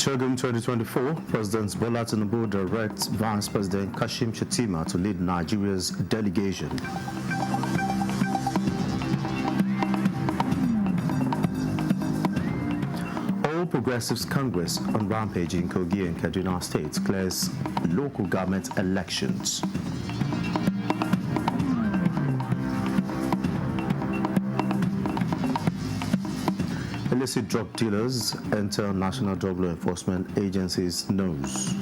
Chogum 2024, President Bola Tinubu directs Vice President Kashim Shettima to lead Nigeria's delegation. All Progressives Congress on rampage in Kogi and Kaduna State clears local government elections. Illicit drug dealers enter National Drug Law Enforcement Agency's nose.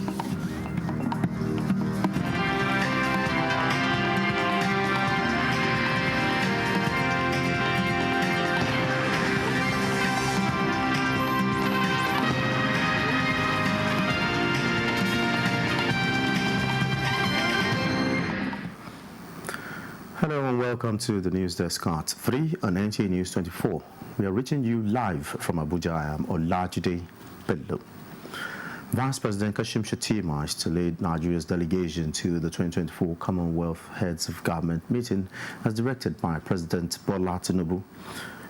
Hello and welcome to the News Desk at 3 on NTA News 24. We are reaching you live from Abuja. I am Olajide Bello. Vice President Kashim Shettima is to lead Nigeria's delegation to the 2024 Commonwealth Heads of Government meeting as directed by President Bola Tinubu.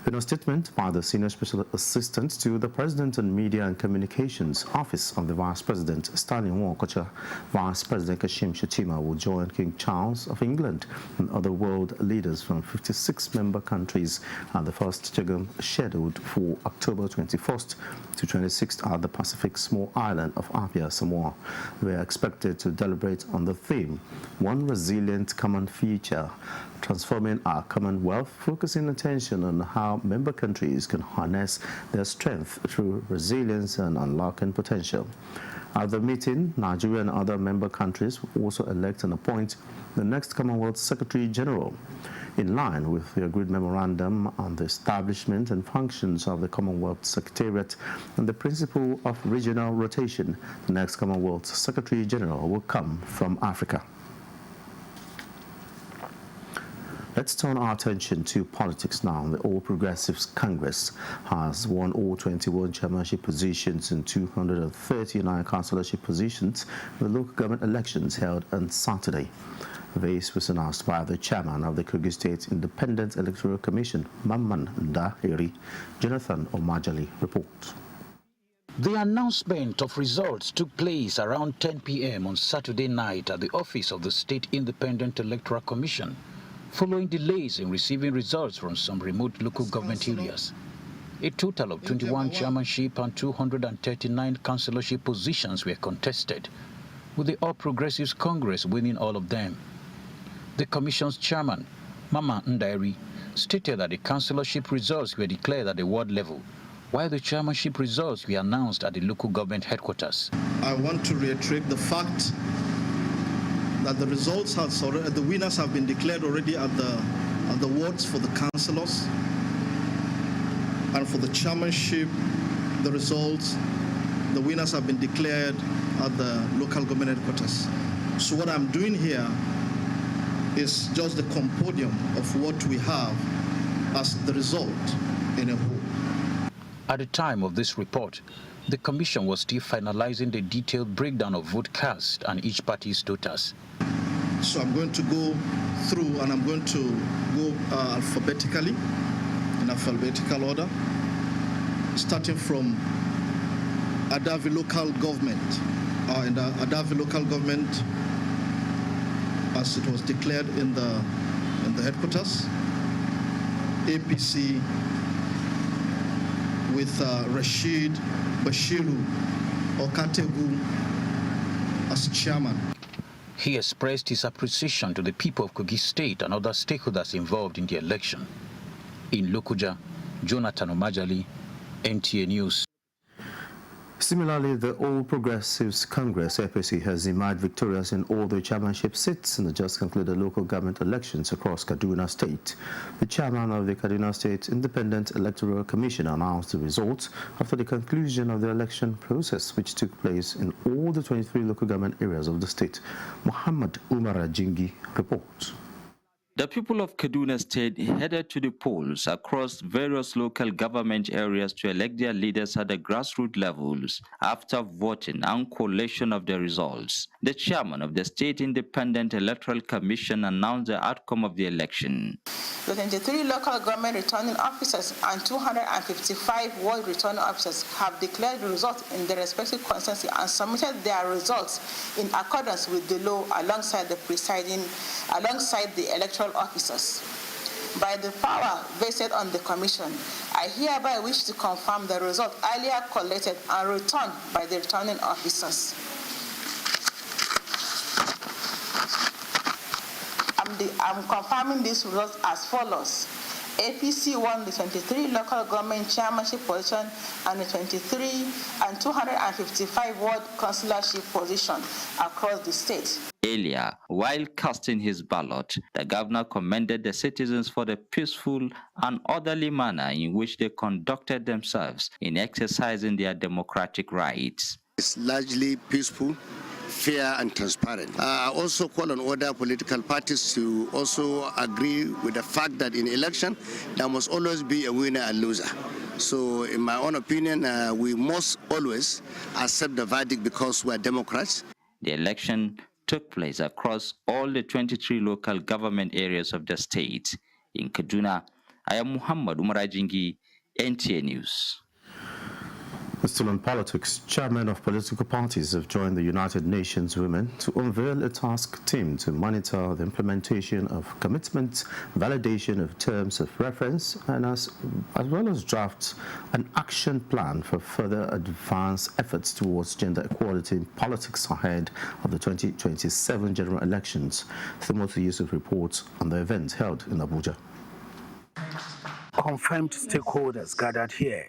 In a statement by the Senior Special Assistant to the President on Media and Communications Office of the Vice President, Stanley Nwokocha, Vice President Kashim Shettima will join King Charles of England and other world leaders from 56 member countries at the first Chogum scheduled for October 21st to 26th at the Pacific small island of Lafia, Samoa. We are expected to deliberate on the theme, One Resilient Common Future, Transforming Our Commonwealth, focusing attention on how member countries can harness their strength through resilience and unlocking potential. At the meeting, Nigeria and other member countries will also elect and appoint the next Commonwealth Secretary General. In line with the agreed memorandum on the establishment and functions of the Commonwealth Secretariat and the principle of regional rotation, the next Commonwealth Secretary General will come from Africa. Let's turn our attention to politics now. The All Progressives Congress has won all 21 chairmanship positions and 239 councillorship positions in the local government elections held on Saturday. This was announced by the chairman of the Kogi State Independent Electoral Commission, Mamman Ndahiri. Jonathan Omajali reports. The announcement of results took place around 10 p.m. on Saturday night at the office of the State Independent Electoral Commission, following delays in receiving results from some remote local government areas. A total of 21 chairmanship and 239 councillorship positions were contested, with the All Progressives Congress winning all of them. The Commission's chairman, Mama Ndairi, stated that the councillorship results were declared at the ward level, while the chairmanship results were announced at the local government headquarters. I want to reiterate the fact that the results the winners have been declared already at the wards for the councillors, and for the chairmanship, the results, the winners have been declared at the local government headquarters. So what I'm doing here is just the compendium of what we have as the result in a whole. At the time of this report, the Commission was still finalizing the detailed breakdown of vote cast and each party's totals. So I'm going to go through and I'm going to go alphabetically, in alphabetical order, starting from Adavi local government. In the Adavi local government, as it was declared in the headquarters, APC with Rashid Bashiru Okategu as chairman. He expressed his appreciation to the people of Kogi State and other stakeholders involved in the election. In Lokoja, Jonathan Omajali, NTA News. Similarly, the All Progressives Congress, APC, has emerged victorious in all the chairmanship seats in the just concluded local government elections across Kaduna State. The chairman of the Kaduna State Independent Electoral Commission announced the results after the conclusion of the election process, which took place in all the 23 local government areas of the state. Muhammad Umar Ajingi reports. The people of Kaduna State headed to the polls across various local government areas to elect their leaders at the grassroots levels after voting and collation of the results. The chairman of the State Independent Electoral Commission announced the outcome of the election. The 23 local government returning officers and 255 ward returning officers have declared the results in their respective constituency and submitted their results in accordance with the law alongside the electoral officers. By the power vested on the Commission, I hereby wish to confirm the result earlier collected and returned by the returning officers. I'm confirming these results as follows. APC won the 23 local government chairmanship position and the 23 and 255 ward councillorship position across the state. Earlier, while casting his ballot, the governor commended the citizens for the peaceful and orderly manner in which they conducted themselves in exercising their democratic rights. It's largely peaceful, fair and transparent. I also call on other political parties to also agree with the fact that in election there must always be a winner and loser. So in my own opinion, we must always accept the verdict because we are Democrats. The election took place across all the 23 local government areas of the state. In Kaduna, I am Muhammad Umarajingi, NTA News. Still on politics, chairmen of political parties have joined the United Nations Women to unveil a task team to monitor the implementation of commitments, validation of terms of reference, and as well as draft an action plan for further advanced efforts towards gender equality in politics ahead of the 2027 general elections. Timothy Yusuf reports on the event held in Abuja. Confirmed stakeholders gathered here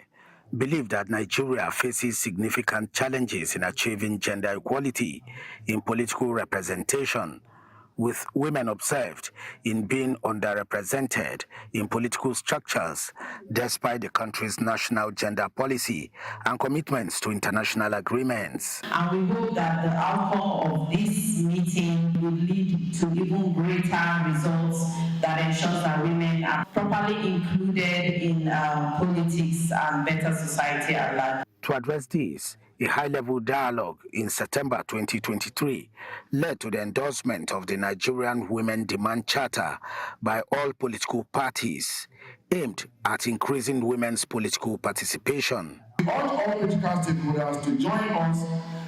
believe that Nigeria faces significant challenges in achieving gender equality in political representation, with women observed in being underrepresented in political structures despite the country's national gender policy and commitments to international agreements. And we hope that the outcome of this meeting will lead to even greater results that ensures that women are properly included in politics and better society at large. To address this, a high-level dialogue in September 2023 led to the endorsement of the Nigerian Women Demand Charter by all political parties, aimed at increasing women's political participation. We urge all political stakeholders to join us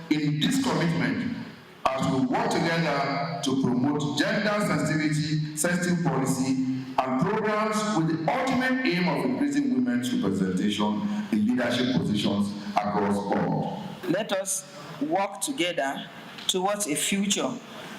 in this commitment as we work together to promote gender-sensitive policy and programs with the ultimate aim of increasing women's representation in leadership positions across the board. Let us work together towards a future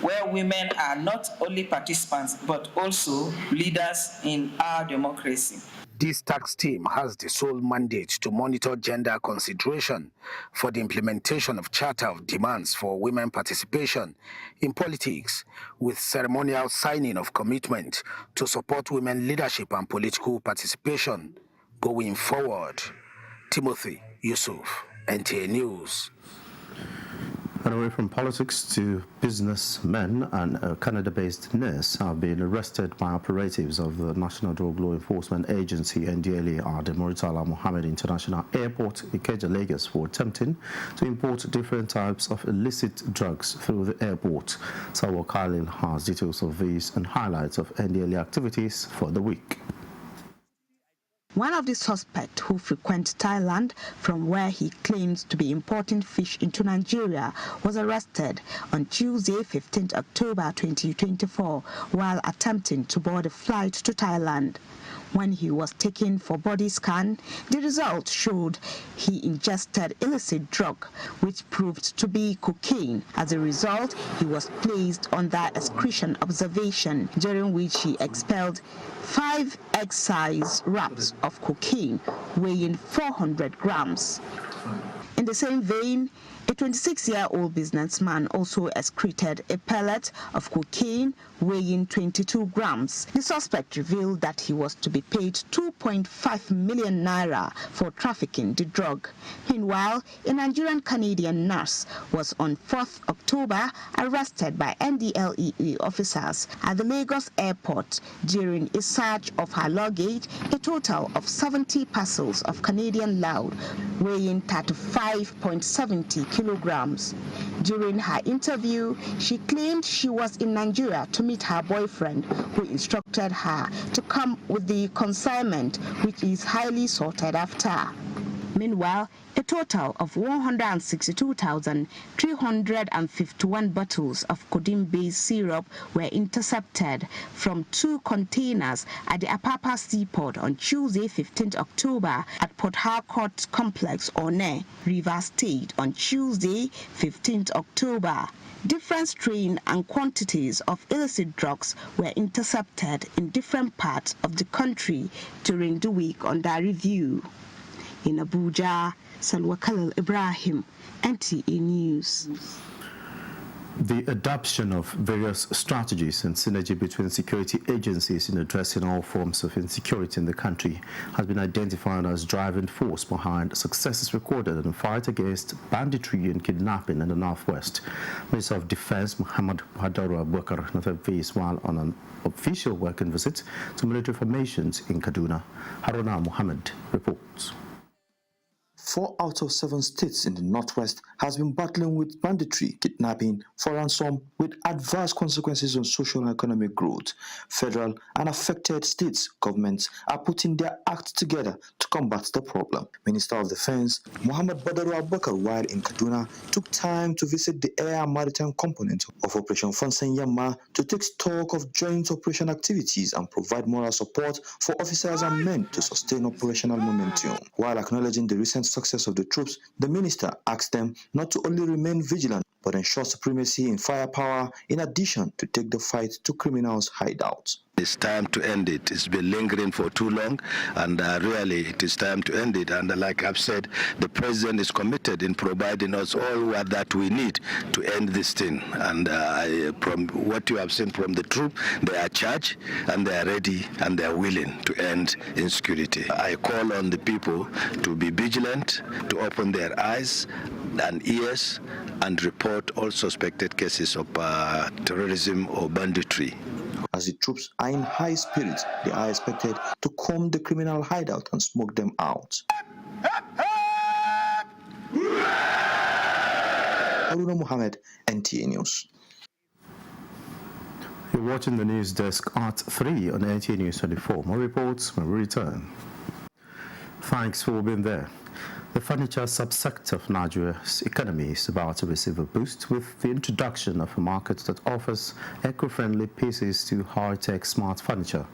where women are not only participants but also leaders in our democracy. This task team has the sole mandate to monitor gender consideration for the implementation of Charter of Demands for women participation in politics, with ceremonial signing of commitment to support women leadership and political participation going forward. Timothy Yusuf, NTA News. And away from politics to businessmen, and a Canada-based nurse have been arrested by operatives of the National Drug Law Enforcement Agency, NDLA, at the Muritala Mohammed International Airport, Ikeja, Lagos, for attempting to import different types of illicit drugs through the airport. Sawa Khalil has details of these and highlights of NDLA activities for the week. One of the suspects who frequents Thailand, from where he claims to be importing fish into Nigeria, was arrested on Tuesday, 15th October 2024, while attempting to board a flight to Thailand. When he was taken for body scan, the result showed he ingested illicit drug, which proved to be cocaine. As a result, he was placed under excretion observation, during which he expelled 5 egg-size wraps of cocaine weighing 400 grams. In the same vein, a 26-year-old businessman also excreted a pellet of cocaine weighing 22 grams. The suspect revealed that he was to be paid 2.5 million naira for trafficking the drug. Meanwhile, a Nigerian-Canadian nurse was on 4th October arrested by NDLEA officers at the Lagos airport during a search of her luggage, a total of 70 parcels of Canadian loud weighing 35.70 kilograms. During her interview, she claimed she was in Nigeria to meet her boyfriend, who instructed her to come with the consignment, which is highly sought after. Meanwhile, a total of 162,351 bottles of codeine-based syrup were intercepted from 2 containers at the Apapa Seaport on Tuesday, 15th October at Port Harcourt Complex, One, Rivers State on Tuesday, 15th October. Different strain and quantities of illicit drugs were intercepted in different parts of the country during the week under review. In Abuja, Salwa Khalil Ibrahim, NTA News. The adoption of various strategies and synergy between security agencies in addressing all forms of insecurity in the country has been identified as driving force behind successes recorded in the fight against banditry and kidnapping in the Northwest. Minister of Defense Muhammad Badaru Abubakar noted this while on an official working visit to military formations in Kaduna. Haruna Muhammad reports. 4 out of 7 states in the Northwest has been battling with banditry, kidnapping for ransom with adverse consequences on social and economic growth. Federal and affected states governments are putting their acts together to combat the problem. Minister of Defense Muhammad Badaru Abubakar, while in Kaduna, took time to visit the air and maritime component of Operation Fonsen Yamma to take stock of joint operation activities and provide moral support for officers and men to sustain operational momentum. While acknowledging the recent success of the troops, the minister asked them not to only remain vigilant but ensure supremacy in firepower in addition to take the fight to criminals' hideouts. It's time to end it. It's been lingering for too long, and really it is time to end it. And like I've said, the president is committed in providing us all that we need to end this thing. And from what you have seen from the troop, they are charged and they are ready and they are willing to end insecurity. I call on the people to be vigilant, to open their eyes and ears and report all suspected cases of terrorism or banditry. As the troops are in high spirits, they are expected to comb the criminal hideout and smoke them out. Haruna Muhammad, NTA News. You're watching the news desk at 3 on NTA News 24. More reports when we return. Thanks for being there. The furniture subsector of Nigeria's economy is about to receive a boost with the introduction of a market that offers eco-friendly pieces to high-tech smart furniture.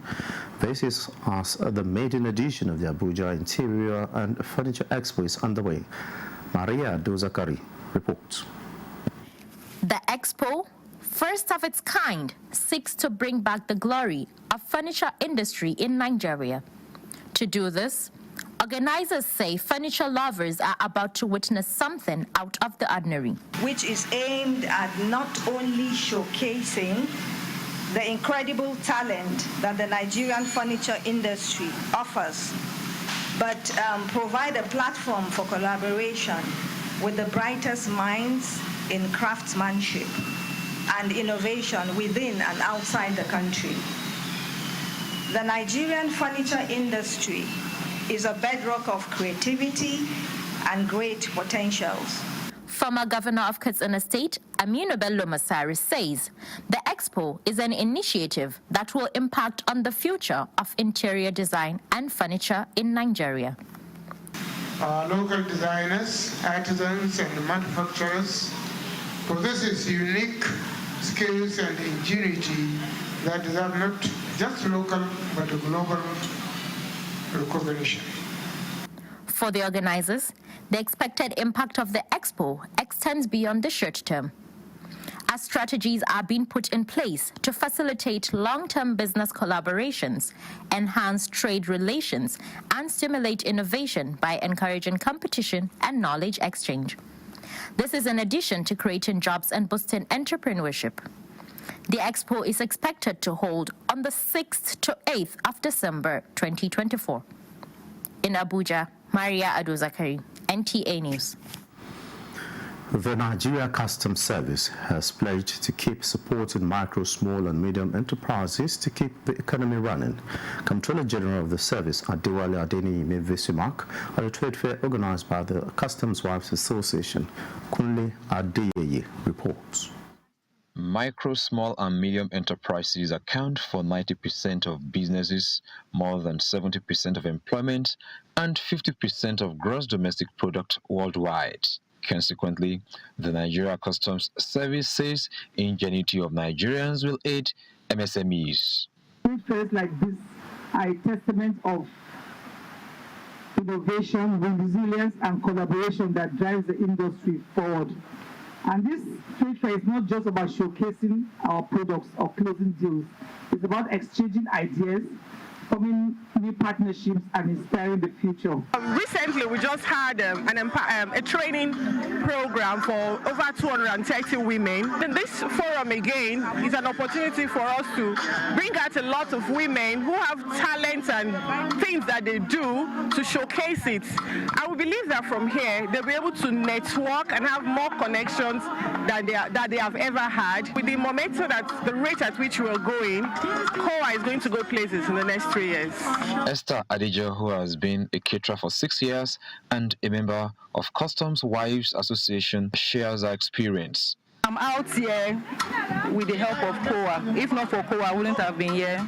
This is as the maiden edition of the Abuja Interior and Furniture Expo is underway. Maria Dozakari reports. The Expo, first of its kind, seeks to bring back the glory of furniture industry in Nigeria. To do this, organizers say furniture lovers are about to witness something out of the ordinary, which is aimed at not only showcasing the incredible talent that the Nigerian furniture industry offers, but provide a platform for collaboration with the brightest minds in craftsmanship and innovation within and outside the country. The Nigerian furniture industry is a bedrock of creativity and great potentials. Former Governor of Katsina State, Aminu Bello Masari, says the Expo is an initiative that will impact on the future of interior design and furniture in Nigeria. Local designers, artisans, and manufacturers possess unique skills and ingenuity that deserve not just local but global recognition. For the organizers, the expected impact of the Expo extends beyond the short term. as strategies are being put in place to facilitate long-term business collaborations, enhance trade relations, and stimulate innovation by encouraging competition and knowledge exchange. This is in addition to creating jobs and boosting entrepreneurship. The Expo is expected to hold on the 6th to 8th of December 2024. In Abuja, Maria Ado-Zakari, NTA News. The Nigeria Customs Service has pledged to keep supporting micro, small and medium enterprises to keep the economy running. Comptroller General of the Service, Adewale Adeniyi Vesimak, at a trade fair organized by the Customs Wives Association, Kunle Adeyeye reports. Micro, small and medium enterprises account for 90% of businesses, more than 70% of employment, and 50% of gross domestic product worldwide. Consequently, the Nigeria Customs Service says ingenuity of Nigerians will aid MSMEs. Fairs like this are a testament of innovation, resilience, and collaboration that drives the industry forward. And this trade fair is not just about showcasing our products or closing deals. It's about exchanging ideas, forming new partnerships, and inspiring the future. Recently, we just had a training program for over 230 women. And this forum, again, is an opportunity for us to bring out a lot of women who have talents and things that they do to showcase it. I will believe that from here, they'll be able to network and have more connections than they have ever had. With the momentum, that the rate at which we are going, COA is going to go places in the next 3 years. Esther Adija, who has been a caterer for 6 years and a member of Customs Wives Association, shares her experience. I'm out here with the help of COA. If not for COA, I wouldn't have been here.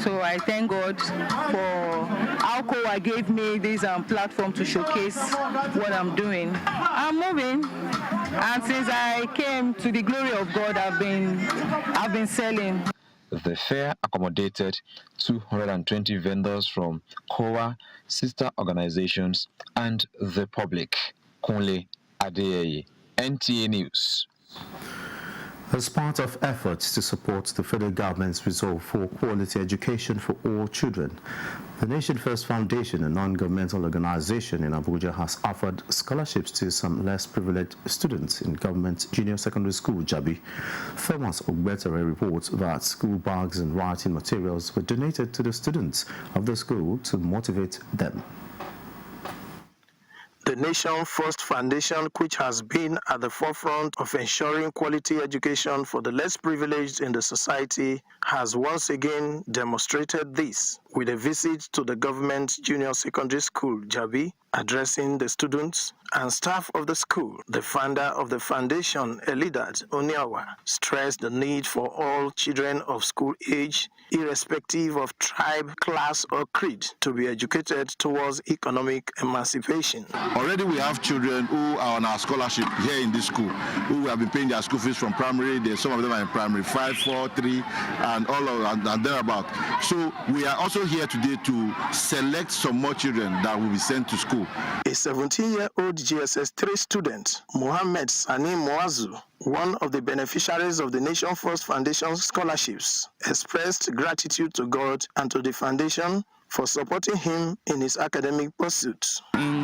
So I thank God for how COA gave me this platform to showcase what I'm doing. I'm moving, and since I came to the glory of God, I've been selling. The fair accommodated 220 vendors from COA, sister organizations, and the public. Kunle Adeyeye, NTA News. As part of efforts to support the federal government's resolve for quality education for all children, the Nation First Foundation, a non-governmental organization in Abuja, has offered scholarships to some less privileged students in government junior secondary school, Jabi. Thomas Ogbetere reports that school bags and writing materials were donated to the students of the school to motivate them. The Nation First Foundation, which has been at the forefront of ensuring quality education for the less privileged in the society, has once again demonstrated this with a visit to the government junior secondary school, Jabi, addressing the students and staff of the school. The founder of the foundation, Elidat Oniawa, stressed the need for all children of school age, irrespective of tribe, class, or creed, to be educated towards economic emancipation. Already we have children who are on our scholarship here in this school, who have been paying their school fees from primary. Some of them are in primary 5, 4, 3, and all of and thereabout. So we are also here today to select some more children that will be sent to school. A 17-year-old GSS 3 student, Mohammed Sani Moazu, one of the beneficiaries of the Nation First Foundation scholarships, expressed gratitude to God and to the foundation for supporting him in his academic pursuits. In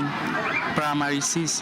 primary 6,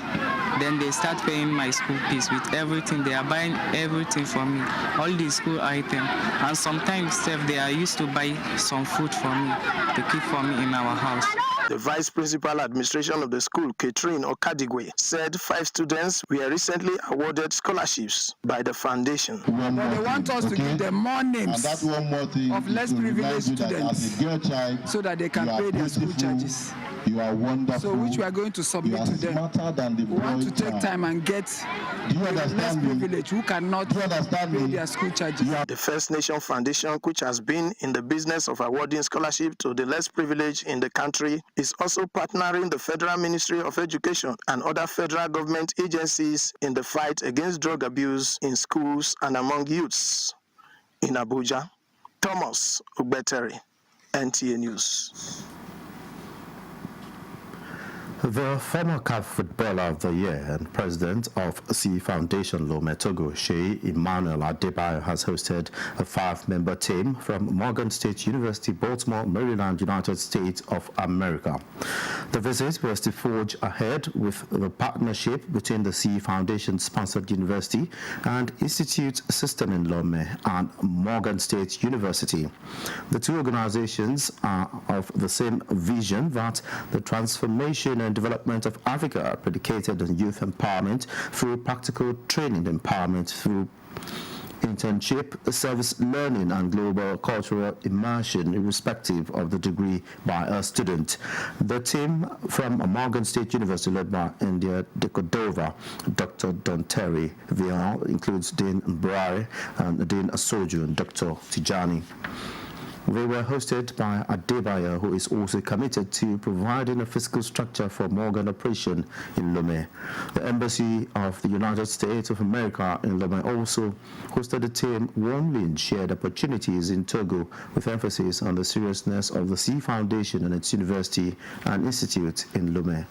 then they start paying my school fees with everything. They are buying everything for me, all the school items. And sometimes they are used to buy some food for me to keep for me in our house. The Vice Principal Administration of the school, Catherine Okadigwe, said 5 students were recently awarded scholarships by the foundation. But they want us to give them more names of less privileged students so that they can pay their school charges. You are wonderful. So which we are going to submit to them. We want to take time and get the less privileged who cannot pay their school charges. The First Nation Foundation, which has been in the business of awarding scholarship to the less privileged in the country, is also partnering the Federal Ministry of Education and other federal government agencies in the fight against drug abuse in schools and among youths. In Abuja, Thomas Ogbetere, NTA News. The former CAF Footballer of the Year and president of C Foundation Lome Togo, Sheyi Emmanuel Adebayo, has hosted a 5-member team from Morgan State University, Baltimore, Maryland, United States of America. The visit was to forge ahead with the partnership between the C Foundation-sponsored university and Institute System in Lome and Morgan State University. The two organizations are of the same vision that the transformation and development of Africa are predicated on youth empowerment through practical training, empowerment through internship, service learning, and global cultural immersion, irrespective of the degree by a student. The team from Morgan State University, led by India Dekodova, Dr. Don Terry Vian, includes Dean Mbrare and Dean Asoju and Dr. Tijani. They were hosted by Adebayo, who is also committed to providing a fiscal structure for Morgan operation in Lome. The Embassy of the United States of America in Lome also hosted the team warmly and shared opportunities in Togo, with emphasis on the seriousness of the C Foundation and its university and institute in Lome.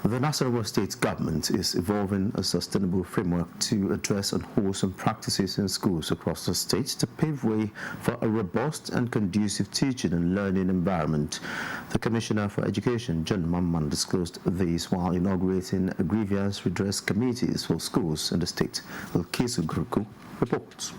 The Nasarawa State government is evolving a sustainable framework to address unwholesome practices in schools across the state to pave way for a robust and conducive teaching and learning environment. The Commissioner for Education, John Mamman, disclosed this while inaugurating grievance redress committees for schools in the state. Ilkisu Gruku reports.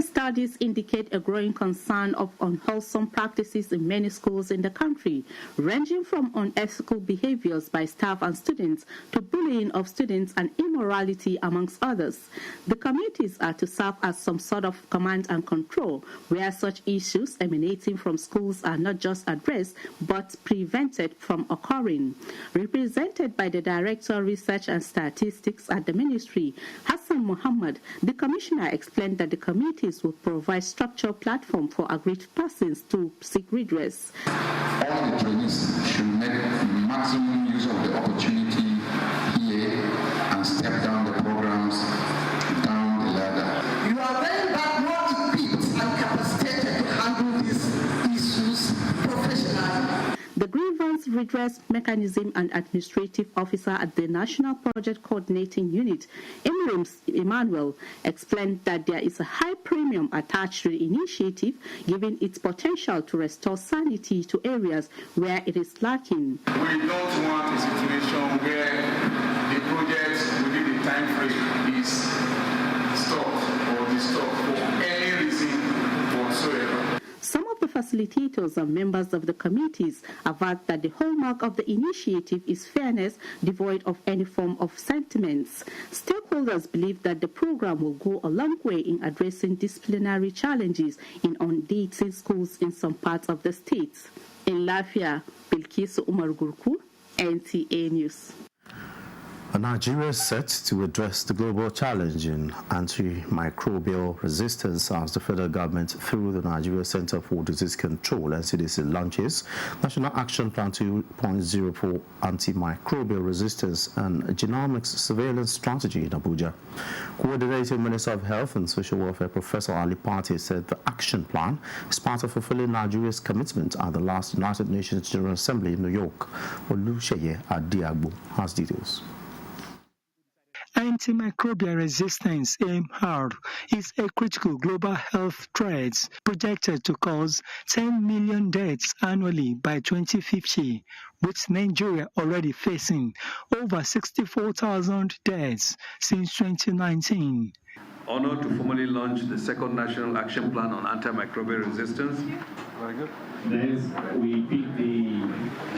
Studies indicate a growing concern of unwholesome practices in many schools in the country, ranging from unethical behaviors by staff and students to bullying of students and immorality amongst others. The committees are to serve as some sort of command and control, where such issues emanating from schools are not just addressed but prevented from occurring. Represented by the Director of Research and Statistics at the Ministry, Hassan Muhammad, the Commissioner explained that the committees will provide structured platform for aggrieved persons to seek redress. All the trainees should make maximum use of the opportunity here and step down the programs down the ladder. You are very bad, more equipped and capacitated to handle these issues professionally. The grievance redress mechanism and administrative officer at the National Project Coordinating Unit, Emmanuel, explained that there is a high premium attached to the initiative, given its potential to restore sanity to areas where it is lacking. We don't want a situation where the project within the time frame is stopped or disturbed for any reason whatsoever. Some of the facilitators and members of the committees avert that the hallmark of the initiative is fairness, devoid of any form of sentiments. Stakeholders believe that the program will go a long way in addressing disciplinary challenges in undated schools in some parts of the state. In Lafia, Bilkisu Umar Gurku, NTA News. Nigeria is set to address the global challenge in antimicrobial resistance as the federal government, through the Nigeria Center for Disease Control (NCDC), launches National Action Plan 2.0 for Antimicrobial Resistance and Genomics Surveillance Strategy in Abuja. Coordinating Minister of Health and Social Welfare Professor Ali Pate said the action plan is part of fulfilling Nigeria's commitment at the last United Nations General Assembly in New York. Olusheye Adiagbo has details. Antimicrobial resistance, AMR, is a critical global health threat projected to cause 10 million deaths annually by 2050, with Nigeria already facing over 64,000 deaths since 2019. Honored to formally launch the second National Action Plan on Antimicrobial Resistance. Very good. Next, we pick the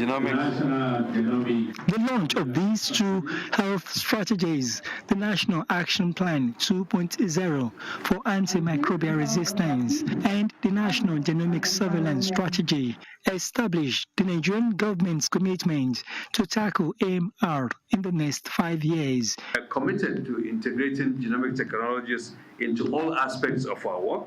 National Genomic. The launch of these two health strategies, the National Action Plan 2.0 for Antimicrobial Resistance and the National Genomic Surveillance Strategy, established the Nigerian government's commitment to tackle AMR in the next 5 years. We are committed to integrating genomic technologies into all aspects of our work.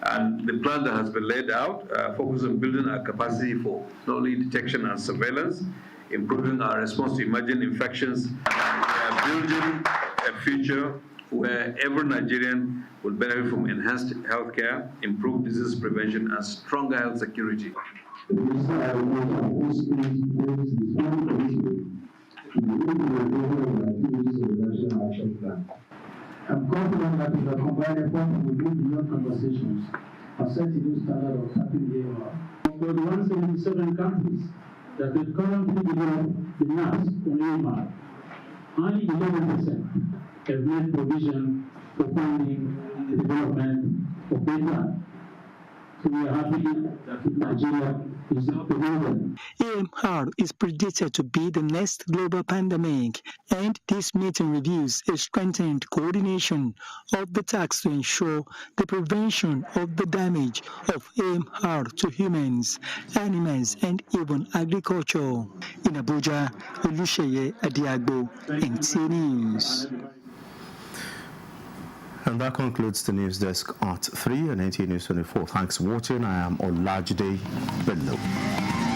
And the plan that has been laid out focuses on building our capacity for not only detection and surveillance, improving our response to emerging infections. We are building a future where every Nigerian will benefit from enhanced healthcare, improved disease prevention, and stronger health security. The Minister of Agriculture also holds his own commitment to the implementation of the activities of the National Action Plan. I'm confident that with a combined effort, we will go beyond conversations and set a new standard of tackling AMR. For the 177 countries that have currently developed the NAS on AMR, only 11% have made provision for funding the development of data. So we are happy that Nigeria is not the model. AMR is predicted to be the next global pandemic, and this meeting reviews a strengthened coordination of the task to ensure the prevention of the damage of AMR to humans, animals, and even agriculture. In Abuja, Olusheye Adiagbo, NTA News. And that concludes the news desk at 3 and NTA News 24. Thanks for watching. I am Olajide Bello.